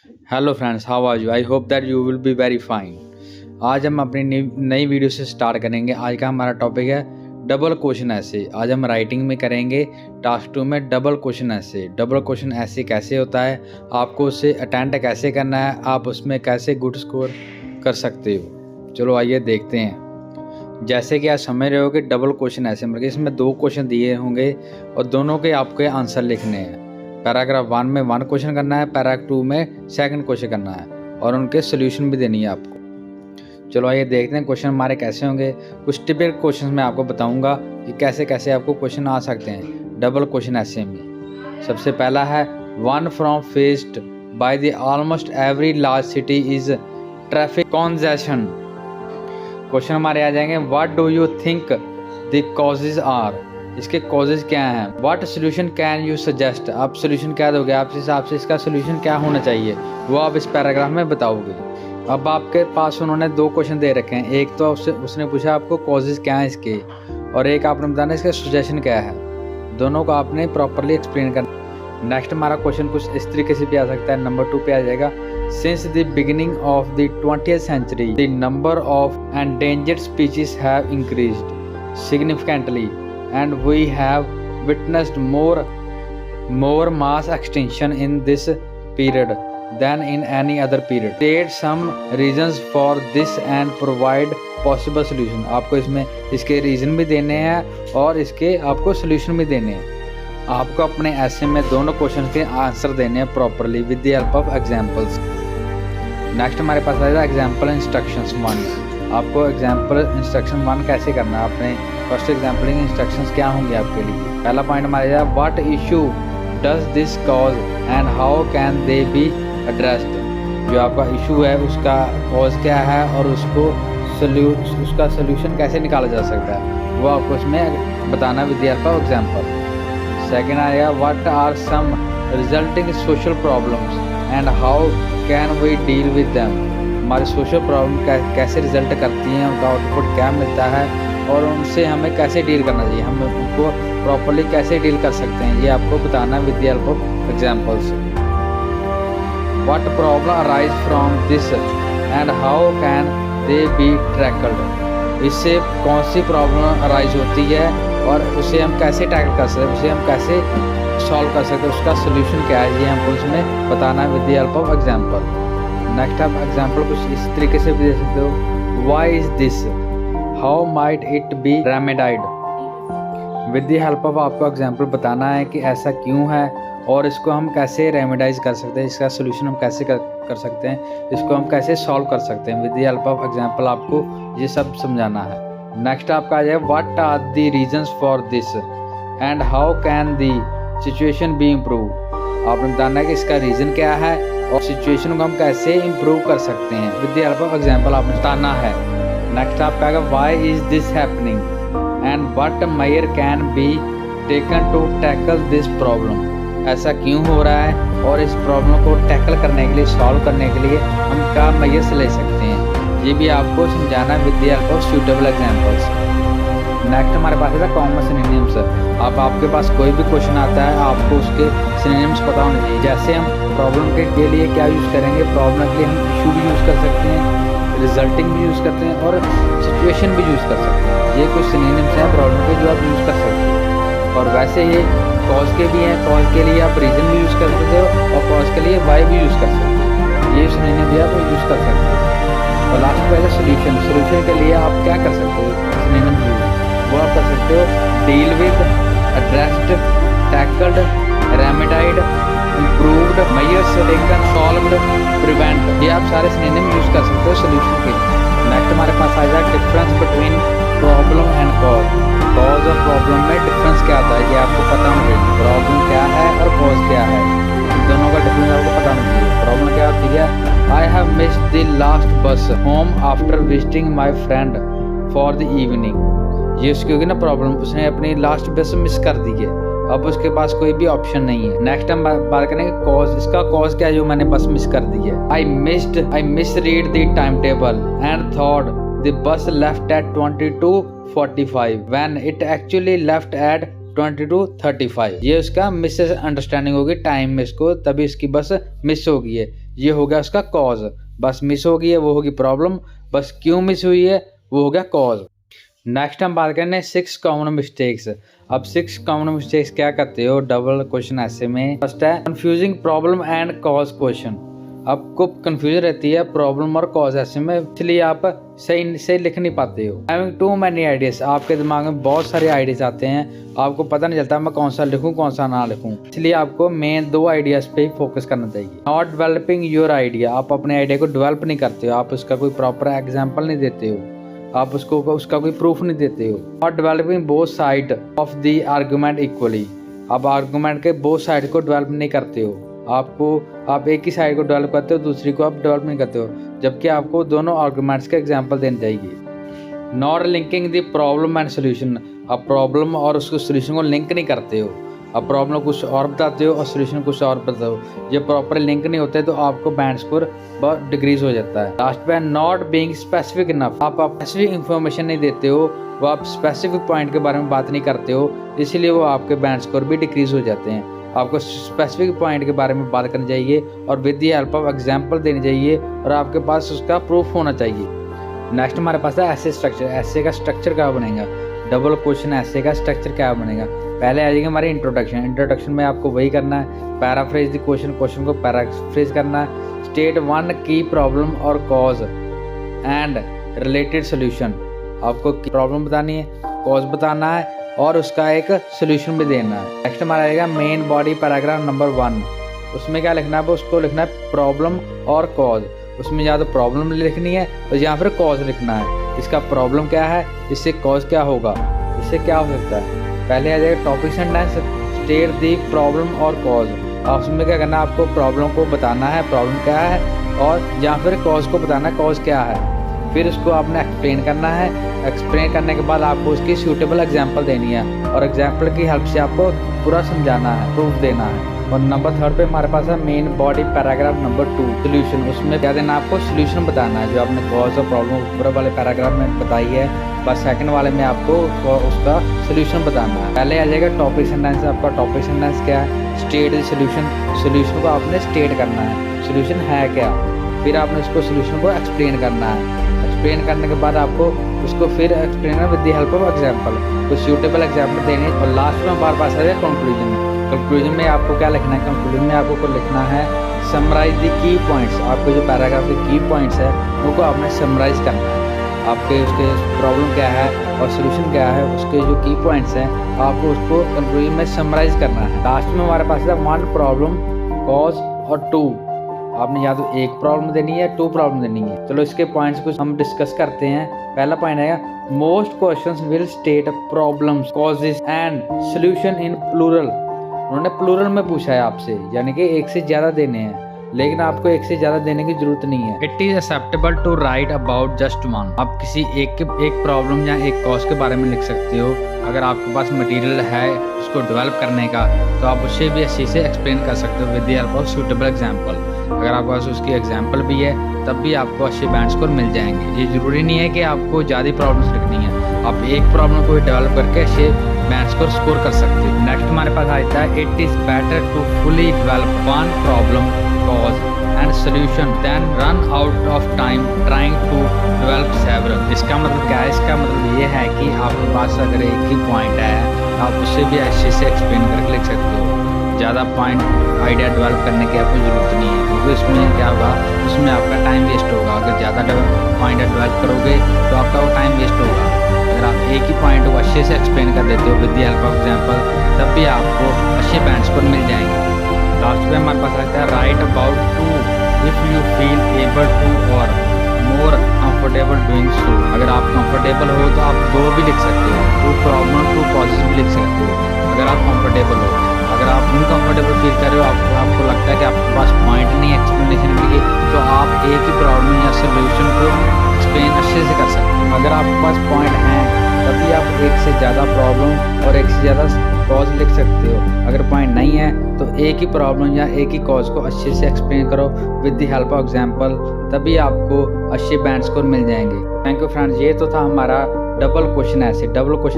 Hello friends, how are you? I hope that you will be very fine. आज हम अपनी नई video से स्टार्ट करेंगे। आज का हमारा टॉपिक है डबल क्वेश्चन ऐसे। आज हम राइटिंग में करेंगे टास्क 2 में डबल क्वेश्चन ऐसे। डबल क्वेश्चन ऐसे कैसे होता है, आपको उसे अटेंड कैसे करना है, आप उसमें कैसे गुड स्कोर कर सकते हो। चलो आइए देखते हैं। जैसे कि आप समझ रहे हो कि डबल क्वेश्चन ऐसे मतलब इसमें 2 क्वेश्चन दिए होंगे और दोनों के आपके आंसर लिखने हैं। पैराग्राफ 1 में 1 क्वेश्चन करना है, पैराग्राफ 2 में 2nd क्वेश्चन करना है और उनके सोल्यूशन भी देनी है आपको। चलो आइए देखते हैं क्वेश्चन हमारे कैसे होंगे। कुछ टिपिकल क्वेश्चन मैं आपको बताऊंगा कि कैसे कैसे आपको क्वेश्चन आ सकते हैं डबल क्वेश्चन ऐसे में। सबसे पहला है one from faced by the almost every large city is traffic congestion. Question हमारे आ जाएंगे what do you think the causes are. इसके कॉजेज क्या हैं। What solution can you suggest. आप सोल्यूशन क्या दोगे, आप हिसाब से इसका सोल्यूशन क्या होना चाहिए वो आप इस पैराग्राफ में बताओगे। अब आपके पास उन्होंने 2 क्वेश्चन दे रखे हैं। एक तो उसने पूछा आपको कॉजेज क्या हैं इसके, और एक आपने बताना इसका सजेशन क्या है। दोनों को आपने प्रॉपरली एक्सप्लेन करना। नेक्स्ट हमारा क्वेश्चन कुछ इस तरीके से भी आ सकता है। नंबर 2 पे आ जाएगा since the beginning of the 20th century the number of endangered species have increased significantly and we have witnessed more mass extinction in this period than in any other period. State some reasons for this and provide possible solution. आपको इसमें इसके reason भी देने हैं और इसके आपको solution भी देने हैं। आपको अपने ऐसे में दोनों क्वेश्चन के आंसर देने हैं properly with the help of examples. Next हमारे पास आएगा एग्जाम्पल इंस्ट्रक्शंस 1। आपको एग्जाम्पल इंस्ट्रक्शन 1 कैसे करना है। आपने फर्स्ट एग्जाम्पलिंग इंस्ट्रक्शंस क्या होंगे आपके लिए। पहला पॉइंट हमारा है what issue does this cause and how can they be addressed. जो आपका इशू है उसका कॉज क्या है और उसका सोल्यूशन कैसे निकाला जा सकता है वो आपको इसमें बताना with the help of example. Second आएगा what are some resulting social problems and how can we deal with them. हमारे सोशल प्रॉब्लम कैसे रिजल्ट करती हैं, उनका आउटपुट क्या मिलता है और उनसे हमें कैसे डील करना चाहिए, हम उनको प्रॉपरली कैसे डील कर सकते हैं, ये आपको बताना with the help of examples. What problem arise from this and how can they B tackled. इससे कौन सी प्रॉब्लम अराइज होती है और उसे हम कैसे टैकल कर सकते हैं, उसे हम कैसे सॉल्व कर सकते हैं, उसका सोल्यूशन क्या है, ये हमको इसमें बताना with the help of example. Next आप एग्जाम्पल कुछ इस तरीके से भी दे सकते हो। Why is this, how might it be remedied. With the help of आपको एग्जाम्पल बताना है कि ऐसा क्यों है और इसको हम कैसे रेमेडाइज कर सकते हैं, इसका सोल्यूशन हम कैसे कर सकते हैं, इसको हम कैसे सॉल्व कर सकते हैं। With the help of example आपको ये सब समझाना है। नेक्स्ट आपका आ जाए what are the reasons for this and how can the situation be improve. आपने बताना है कि इसका रीज़न क्या है और सिचुएशन को हम कैसे इम्प्रूव कर सकते हैं। With the help of example आपने बताना है। नेक्स्ट आपका आएगा why is this happening and what measure can be taken to tackle this problem. ऐसा क्यों हो रहा है और इस प्रॉब्लम को टैकल करने के लिए, सॉल्व करने के लिए हम क्या मेजर्स ले सकते हैं, ये भी आपको समझाना with the help of suitable examples. Next हमारे पास है कॉमन सिनोनिम्स। अब आपके पास कोई भी क्वेश्चन आता है आपको उसके सिनोनिम्स पता होने चाहिए। जैसे हम प्रॉब्लम के लिए क्या यूज़ करेंगे, प्रॉब्लम के लिए हम इशू भी यूज़ कर सकते हैं, रिजल्टिंग भी यूज़ करते हैं और सिचुएशन भी यूज़ कर सकते हैं। ये कुछ सिनोनिम्स हैं प्रॉब्लम के जो आप यूज़ कर सकते हैं। और वैसे ये कॉज के भी हैं, कॉज के लिए आप रीज़न भी यूज़ कर सकते हो और कॉज के लिए वाई भी यूज़ कर सकते हो। ये सिनोनिम भी आप यूज़ कर सकते हो। और लास्ट में है सोल्यूशन। सोल्यूशन के लिए आप क्या कर सकते हो, सिनोनिम यूज़ वो आप कर सकते हो deal with, addressed, tackled, remedied, improved, measures taken, solved, prevent. ये आप सारे सिनोनिम यूज कर सकते हो सोल्यूशन के। नेक्स्ट हमारे पास आ जाए difference between problem and cause. Cause और प्रॉब्लम में डिफरेंस क्या आता है ये आपको पता होना चाहिए। प्रॉब्लम क्या है और कॉज क्या है, इन दोनों का डिफरेंस आपको पता होना चाहिए। प्रॉब्लम क्या होती है, I have missed the last bus home after visiting my friend for the evening. ये उसकी होगी ना प्रॉब्लम, उसने अपनी लास्ट बस मिस कर दी है, अब उसके पास कोई भी ऑप्शन नहीं है। नेक्स्ट हम बात करेंगे कॉज। इसका कॉज क्या है, जो मैंने बस मिस कर दी है। I miss read the time table and thought the bus left eight 22:45 when it actually left eight 22:35। ये उसका मिस अंडरस्टैंडिंग होगी टाइम में, इसको तभी इसकी बस मिस हो गई है। ये हो गया उसका कॉज। बस मिस हो गई है वो होगी प्रॉब्लम, बस क्यों मिस हुई है वो हो गया कॉज। नेक्स्ट हम बात करें 6 कॉमन मिस्टेक्स। अब 6 कॉमन मिस्टेक्स क्या करते हो डबल क्वेश्चन ऐसे में। फर्स्ट है confusing problem and cause question. आपको कंफ्यूजन रहती है प्रॉब्लम और कॉज ऐसे में, इसलिए आप सही लिख नहीं पाते हो। हैविंग टू मैनी आइडियाज, आपके दिमाग में बहुत सारे आइडियाज आते हैं, आपको पता नहीं चलता मैं कौन सा लिखूं कौन सा ना लिखूं, इसलिए आपको मेन 2 आइडियाज पे ही फोकस करना चाहिए। नॉट डेवलपिंग योर आइडिया, आप अपने आइडिया को डेवलप नहीं करते हो, आप उसका कोई प्रॉपर एग्जाम्पल नहीं देते हो, आप उसका कोई प्रूफ नहीं देते हो। Not developing both side of the argument equally, आप आर्गूमेंट के बोथ साइड को डेवलप नहीं करते हो। आप एक ही साइड को डेवलप करते हो, दूसरी को आप डेवलप नहीं करते हो, जबकि आपको दोनों आर्गूमेंट्स के एग्जाम्पल देने चाहिए। Not linking the problem and solution, आप प्रॉब्लम और उसको सोल्यूशन को लिंक नहीं करते हो, आप प्रॉब्लम कुछ और बताते हो और सोल्यूशन कुछ और बताते हो। ये प्रॉपर लिंक नहीं होते तो आपको बैंड स्कोर बहुत डिक्रीज हो जाता है। लास्ट पे नॉट बीइंग स्पेसिफिक इनफ, आप स्पेसिफिक इन्फॉर्मेशन नहीं देते हो, वो आप स्पेसिफिक पॉइंट के बारे में बात नहीं करते हो, इसलिए वो आपके बैंड स्कोर भी डिक्रीज हो जाते हैं। आपको स्पेसिफिक पॉइंट के बारे में बात करनी चाहिए और with the help of example देनी चाहिए और आपके पास उसका प्रूफ होना चाहिए। नेक्स्ट हमारे पास है ऐसे स्ट्रक्चर। ऐसे का स्ट्रक्चर क्या बनेगा, डबल क्वेश्चन ऐसे का स्ट्रक्चर क्या बनेगा। पहले आ जाएगा हमारी इंट्रोडक्शन में आपको वही करना है, पैराफ्रेज द क्वेश्चन को पैराफ्रेज करना है। स्टेट 1 की प्रॉब्लम और कॉज एंड रिलेटेड सोल्यूशन, आपको प्रॉब्लम बतानी है, कॉज बताना है और उसका एक सोल्यूशन भी देना है। नेक्स्ट हमारा आएगा मेन बॉडी पैराग्राफ नंबर 1, उसमें क्या लिखना है, उसको लिखना है प्रॉब्लम और कॉज। उसमें या तो प्रॉब्लम लिखनी है और या फिर कॉज लिखना है। इसका प्रॉब्लम क्या है, इससे कॉज क्या होगा, इससे क्या हो सकता है। पहले आ जाएगा टॉपिक सेंटेंस, स्टेट दी प्रॉब्लम और कॉज। आप उसमें क्या करना है, आपको प्रॉब्लम को बताना है प्रॉब्लम क्या है और या फिर कॉज को बताना है कॉज क्या है। फिर उसको आपने एक्सप्लेन करना है, एक्सप्लेन करने के बाद आपको उसकी सूटेबल एग्जांपल देनी है और एग्जांपल की हेल्प से आपको पूरा समझाना है, प्रूफ देना है। और नंबर 3 पे हमारे पास है main body paragraph number 2 solution. उसमें क्या देना, आपको सोल्यूशन बताना है जो आपने कॉज और प्रॉब्लम पूरा वाले पैराग्राफ में बताई है, बस सेकंड वाले में आपको उसका सोल्यूशन बताना है। पहले आ जाएगा टॉपिक सेंटेंस। आपका टॉपिक सेंटेंस क्या है, स्टेट द सोल्यूशन को आपने स्टेट करना है, सोल्यूशन है क्या। फिर आपने उसको सोल्यूशन को एक्सप्लेन करना है, एक्सप्लेन करने के बाद आपको उसको फिर एक्सप्लेन करना with the help of example, कुछ सूटेबल एग्जांपल देने। और लास्ट में हमारे पास है कंक्लूजन में आपको क्या लिखना है, कंक्लूजन में आपको लिखना है समराइज द की पॉइंट्स। आपके जो पैराग्राफ के की पॉइंट्स है उनको आपने समराइज करना है, आपके उसके प्रॉब्लम क्या है और सोल्यूशन क्या है, उसके जो की पॉइंट्स हैं आपको उसको कंक्लूजन में समराइज करना है। लास्ट में हमारे पास है 1 प्रॉब्लम, कॉज और 2। आपने या तो 1 प्रॉब्लम देनी है 2 प्रॉब्लम देनी है। चलो इसके पॉइंट्स कुछ हम डिस्कस करते हैं। पहला पॉइंट है most questions will state problems, causes and solution in plural. उन्होंने प्लूरल में पूछा है आपसे, यानी कि 1 से ज़्यादा देने हैं, लेकिन आपको 1 से ज़्यादा देने की जरूरत नहीं है। It is acceptable to write about just 1। आप किसी एक प्रॉब्लम या एक कॉज के बारे में लिख सकते हो। अगर आपके पास मटेरियल है उसको डेवलप करने का तो आप उससे भी अच्छे से एक्सप्लेन कर सकते हो with the help of suitable example. अगर आपके पास उसकी एग्जांपल भी है तब भी आपको अच्छे बैंड स्कोर मिल जाएंगे। ये ज़रूरी नहीं है कि आपको ज़्यादा प्रॉब्लम्स लिखनी है, आप एक प्रॉब्लम को डेवलप करके अच्छे बैंड स्कोर कर सकते हो। नेक्स्ट हमारे पास आता है it is better to fully develop 1 problem, cause and solution than run out of time trying to develop several. इसका मतलब क्या है, इसका मतलब ये है कि आपके पास अगर एक ही पॉइंट है आप उससे भी अच्छे से एक्सप्लेन करके लिख सकते हो। ज़्यादा पॉइंट आइडिया डेवलप करने की आपको ज़रूरत नहीं है, क्योंकि उसमें क्या होगा, उसमें आपका टाइम वेस्ट होगा। अगर ज़्यादा पॉइंट डेवलप करोगे तो आपका वो टाइम वेस्ट होगा। अगर आप एक ही पॉइंट को अच्छे से एक्सप्लेन कर देते हो with the help of example, तब भी आपको अच्छे बैंड स्कोर मिल जाएंगे। लास्ट में हमारे पास आता है write about 2 if you feel able to और मोर कंफर्टेबल डूइंग सो। अगर आप कंफर्टेबल हो तो आप 2 भी लिख सकते हो, 2 प्रॉब्लम 2 कॉजेज भी लिख सकते हो अगर आप कंफर्टेबल हो। अगर आप अनकंफर्टेबल फील कर रहे हो, आपको लगता है कि आपके पास पॉइंट नहीं है एक्सप्लेनेशन के लिए, तो आप एक ही प्रॉब्लम या सोल्यूशन को एक्सप्लेन अच्छे से कर सकते हो। अगर आपके पास पॉइंट हैं तभी आप 1 से ज़्यादा प्रॉब्लम और 1 से ज़्यादा कॉज लिख सकते हो। अगर पॉइंट नहीं है तो एक ही प्रॉब्लम या एक ही कॉज को अच्छे से एक्सप्लेन करो with the help of example, तभी आपको अच्छे बैंड स्कोर मिल जाएंगे। थैंक यू फ्रेंड्स, ये तो था हमारा डबल क्वेश्चन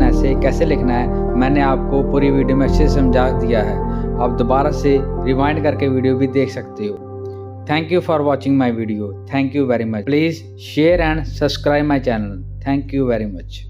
ऐसे कैसे लिखना है, मैंने आपको पूरी वीडियो में अच्छे से समझा दिया है। आप दोबारा से रिवाइंड करके वीडियो भी देख सकते हो। Thank you for watching my video. Thank you very much. Please share and subscribe my channel. Thank you very much.